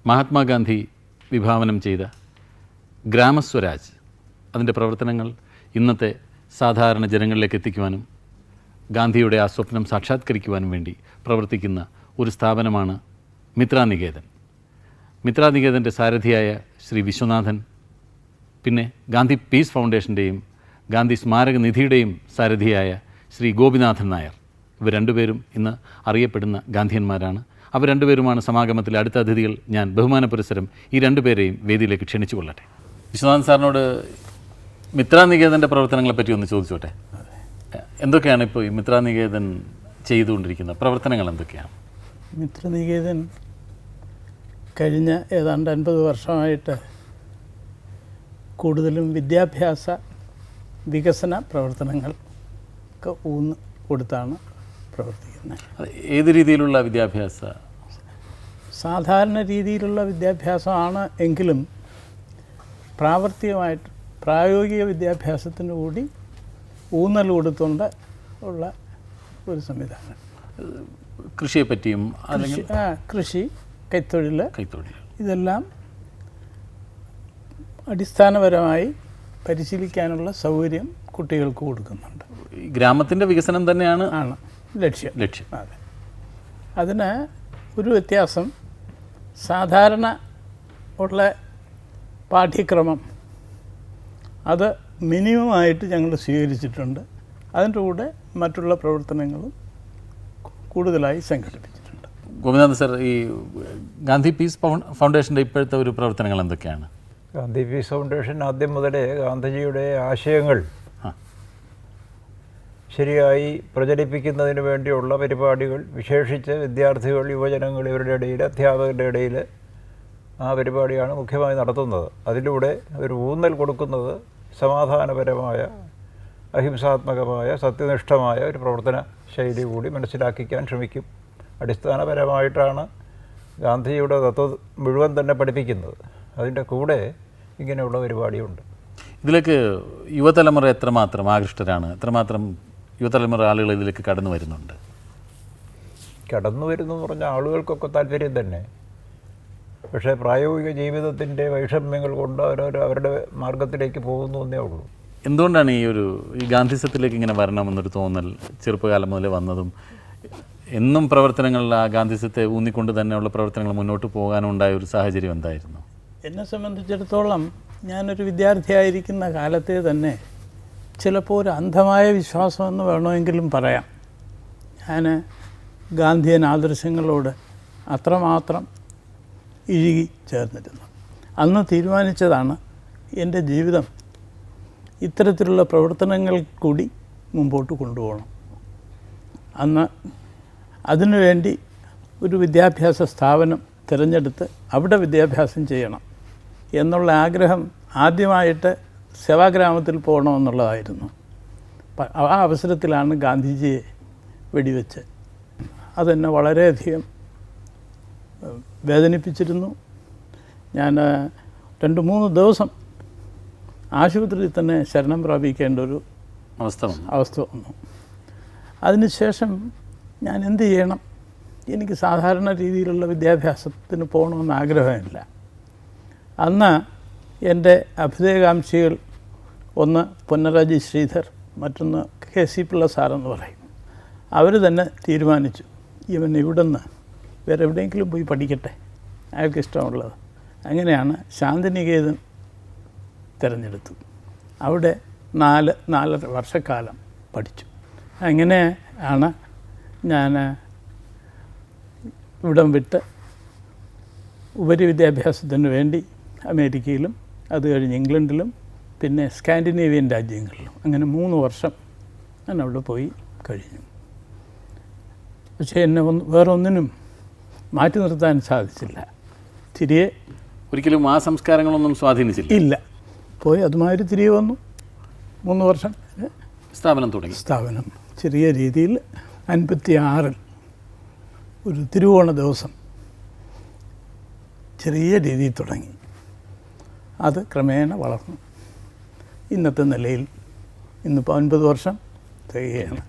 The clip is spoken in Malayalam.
മഹാത്മാഗാന്ധി വിഭാവനം ചെയ്ത ഗ്രാമസ്വരാജ് അതിൻ്റെ പ്രവർത്തനങ്ങൾ ഇന്നത്തെ സാധാരണ ജനങ്ങളിലേക്ക് എത്തിക്കുവാനും ഗാന്ധിയുടെ ആ സ്വപ്നം സാക്ഷാത്കരിക്കുവാനും വേണ്ടി പ്രവർത്തിക്കുന്ന ഒരു സ്ഥാപനമാണ് മിത്രാനികേതൻ. മിത്രാനികേതൻ്റെ സാരഥിയായ ശ്രീ വിശ്വനാഥൻ, പിന്നെ ഗാന്ധി പീസ് ഫൗണ്ടേഷൻ്റെയും ഗാന്ധി സ്മാരക നിധിയുടെയും സാരഥിയായ ശ്രീ ഗോപിനാഥൻ നായർ, ഇവർ രണ്ടുപേരും ഇന്ന് അറിയപ്പെടുന്ന ഗാന്ധിയന്മാരാണ്. അവർ രണ്ടുപേരുമാണ് സമാഗമത്തിലെ അടുത്ത അതിഥികൾ. ഞാൻ ബഹുമാന പുരസ്സരം ഈ രണ്ടുപേരെയും വേദിയിലേക്ക് ക്ഷണിച്ചു കൊള്ളട്ടെ. വിശ്വനാഥൻ സാറിനോട് മിത്രാനികേതൻ്റെ പ്രവർത്തനങ്ങളെപ്പറ്റി ഒന്ന് ചോദിച്ചോട്ടെ. എന്തൊക്കെയാണ് ഇപ്പോൾ ഈ മിത്രാനികേതൻ ചെയ്തുകൊണ്ടിരിക്കുന്ന പ്രവർത്തനങ്ങൾ എന്തൊക്കെയാണ്? മിത്രനികേതൻ കഴിഞ്ഞ ഏതാണ്ട് 50 വർഷമായിട്ട് കൂടുതലും വിദ്യാഭ്യാസ വികസന പ്രവർത്തനങ്ങൾക്ക് ഊന്ന് കൊടുത്താണ് പ്രവർത്തിക്കുന്നത്. ഏത് രീതിയിലുള്ള വിദ്യാഭ്യാസ? സാധാരണ രീതിയിലുള്ള വിദ്യാഭ്യാസമാണ് എങ്കിലും പ്രായോഗിക വിദ്യാഭ്യാസത്തിന് കൂടി ഊന്നൽ കൊടുത്തുകൊണ്ട് ഉള്ള ഒരു സംവിധാനം. കൃഷിയെപ്പറ്റിയും കൃഷി, കൈത്തൊഴിൽ ഇതെല്ലാം അടിസ്ഥാനപരമായി പരിശീലിക്കാനുള്ള സൗകര്യം കുട്ടികൾക്ക് കൊടുക്കുന്നുണ്ട്. ഗ്രാമത്തിൻ്റെ വികസനം തന്നെയാണ് ലക്ഷ്യം. അതെ. അതിന് ഒരു വ്യത്യാസം, സാധാരണ ഉള്ള പാഠ്യക്രമം അത് മിനിമമായിട്ട് ഞങ്ങൾ സ്വീകരിച്ചിട്ടുണ്ട്. അതിൻ്റെ കൂടെ മറ്റുള്ള പ്രവർത്തനങ്ങളും കൂടുതലായി സംഘടിപ്പിച്ചിട്ടുണ്ട്. ഗോപിനാഥൻ സർ, ഈ ഗാന്ധി പീസ് ഫൗണ്ടേഷൻ്റെ ഇപ്പോഴത്തെ ഒരു പ്രവർത്തനങ്ങൾ എന്തൊക്കെയാണ്? ഗാന്ധി പീസ് ഫൗണ്ടേഷൻ ആദ്യം മുതലേ ഗാന്ധിജിയുടെ ആശയങ്ങൾ ശരിയായി പ്രചരിപ്പിക്കുന്നതിന് വേണ്ടിയുള്ള പരിപാടികൾ, വിശേഷിച്ച് വിദ്യാർത്ഥികൾ, യുവജനങ്ങൾ ഇവരുടെ ഇടയിൽ, അധ്യാപകരുടെ ഇടയിൽ ആ പരിപാടിയാണ് മുഖ്യമായി നടത്തുന്നത്. അതിലൂടെ ഒരു ഊന്നൽ കൊടുക്കുന്നത് സമാധാനപരമായ, അഹിംസാത്മകമായ, സത്യനിഷ്ഠമായ ഒരു പ്രവർത്തന ശൈലി കൂടി മനസ്സിലാക്കിക്കാൻ ശ്രമിക്കും. അടിസ്ഥാനപരമായിട്ടാണ് ഗാന്ധിജിയുടെ തത്വം മുഴുവൻ തന്നെ പഠിപ്പിക്കുന്നത്. അതിൻ്റെ കൂടെ ഇങ്ങനെയുള്ള പരിപാടിയുണ്ട്. ഇതിലേക്ക് യുവതലമുറ എത്രമാത്രം ആകൃഷ്ടരാണ്? എത്രമാത്രം യുവതലമുറ ആളുകൾ ഇതിലേക്ക് കടന്നു വരുന്നുണ്ട്? കടന്നു വരുന്നു എന്ന് പറഞ്ഞാൽ ആളുകൾക്കൊക്കെ താല്പര്യം തന്നെ. പക്ഷേ പ്രായോഗിക ജീവിതത്തിൻ്റെ വൈഷമ്യങ്ങൾ കൊണ്ട് അവരുടെ മാർഗത്തിലേക്ക് പോകുന്നു എന്നേ ഉള്ളൂ. എന്തുകൊണ്ടാണ് ഈ ഗാന്ധിസത്തിലേക്ക് ഇങ്ങനെ വരണമെന്നൊരു തോന്നൽ ചെറുപ്പകാലം മുതലേ വന്നതും? എന്നും പ്രവർത്തനങ്ങളിൽ ആ ഗാന്ധിസത്തെ ഊന്നിക്കൊണ്ട് തന്നെയുള്ള പ്രവർത്തനങ്ങൾ മുന്നോട്ട് പോകാനുണ്ടായ ഒരു സാഹചര്യം എന്തായിരുന്നു? എന്നെ സംബന്ധിച്ചിടത്തോളം ഞാനൊരു വിദ്യാർത്ഥിയായിരിക്കുന്ന കാലത്തെ തന്നെ ചിലപ്പോൾ ഒരു അന്ധമായ വിശ്വാസമെന്ന് വേണമെങ്കിലും പറയാം. ഞാൻ ഗാന്ധിയൻ ആദർശങ്ങളോട് അത്രമാത്രം ഇഴുകി ചേർന്നിരുന്നു. അന്ന് തീരുമാനിച്ചതാണ് എൻ്റെ ജീവിതം ഇത്തരത്തിലുള്ള പ്രവർത്തനങ്ങൾ കൂടി മുമ്പോട്ട് കൊണ്ടുപോകണം. അന്ന് അതിനുവേണ്ടി ഒരു വിദ്യാഭ്യാസ സ്ഥാപനം തിരഞ്ഞെടുത്ത് അവിടെ വിദ്യാഭ്യാസം ചെയ്യണം എന്നുള്ള ആഗ്രഹം ആദ്യമായിട്ട് സേവാഗ്രാമത്തിൽ പോകണമെന്നുള്ളതായിരുന്നു. ആ അവസരത്തിലാണ് ഗാന്ധിജിയെ വെടിവെച്ച്. അതെന്നെ വളരെയധികം വേദനിപ്പിച്ചിരുന്നു. ഞാൻ 2-3 ദിവസം ആശുപത്രിയിൽ തന്നെ ശരണം പ്രാപിക്കേണ്ട ഒരു അവസ്ഥ വന്നു. അതിനുശേഷം ഞാൻ എന്ത് ചെയ്യണം? എനിക്ക് സാധാരണ രീതിയിലുള്ള വിദ്യാഭ്യാസത്തിന് പോകണമെന്ന് ആഗ്രഹമില്ല. അന്ന് എൻ്റെ അഭ്യുദയകാംക്ഷികൾ, ഒന്ന് പൊന്നരാജി ശ്രീധർ, മറ്റൊന്ന് KC പിള്ള സാറെന്ന് പറയും. അവർ തന്നെ തീരുമാനിച്ചു, ഇവൻ ഇവിടുന്ന് വേറെ എവിടെയെങ്കിലും പോയി പഠിക്കട്ടെ, അയാൾക്ക് ഇഷ്ടമുള്ളത്. അങ്ങനെയാണ് ശാന്തിനികേതൻ തിരഞ്ഞെടുത്തു. അവിടെ 4.5 വർഷക്കാലം പഠിച്ചു. അങ്ങനെ ആണ് ഞാൻ ഇവിടം വിട്ട് ഉപരിവിദ്യാഭ്യാസത്തിന് വേണ്ടി അമേരിക്കയിലും അത് കഴിഞ്ഞ് ഇംഗ്ലണ്ടിലും പിന്നെ സ്കാൻഡിനേവിയൻ രാജ്യങ്ങളിലും അങ്ങനെ 3 വർഷം ഞാൻ അവിടെ പോയി കഴിഞ്ഞു. പക്ഷേ എന്നെ വേറൊന്നിനും മാറ്റി നിർത്താൻ സാധിച്ചില്ല. തിരികെ ഒരിക്കലും ആ സംസ്കാരങ്ങളൊന്നും സ്വാധീനിച്ചില്ല. ഇല്ല. പോയി അതുമാതിരി തിരികെ വന്നു. 3 വർഷം സ്ഥാപനം ചെറിയ രീതിയിൽ 56 ഒരു തിരുവോണ ദിവസം ചെറിയ രീതിയിൽ തുടങ്ങി. അത് ക്രമേണ വളർന്നു ഇന്നത്തെ നിലയിൽ ഇന്നിപ്പോൾ 9 വർഷം തികയാണ്.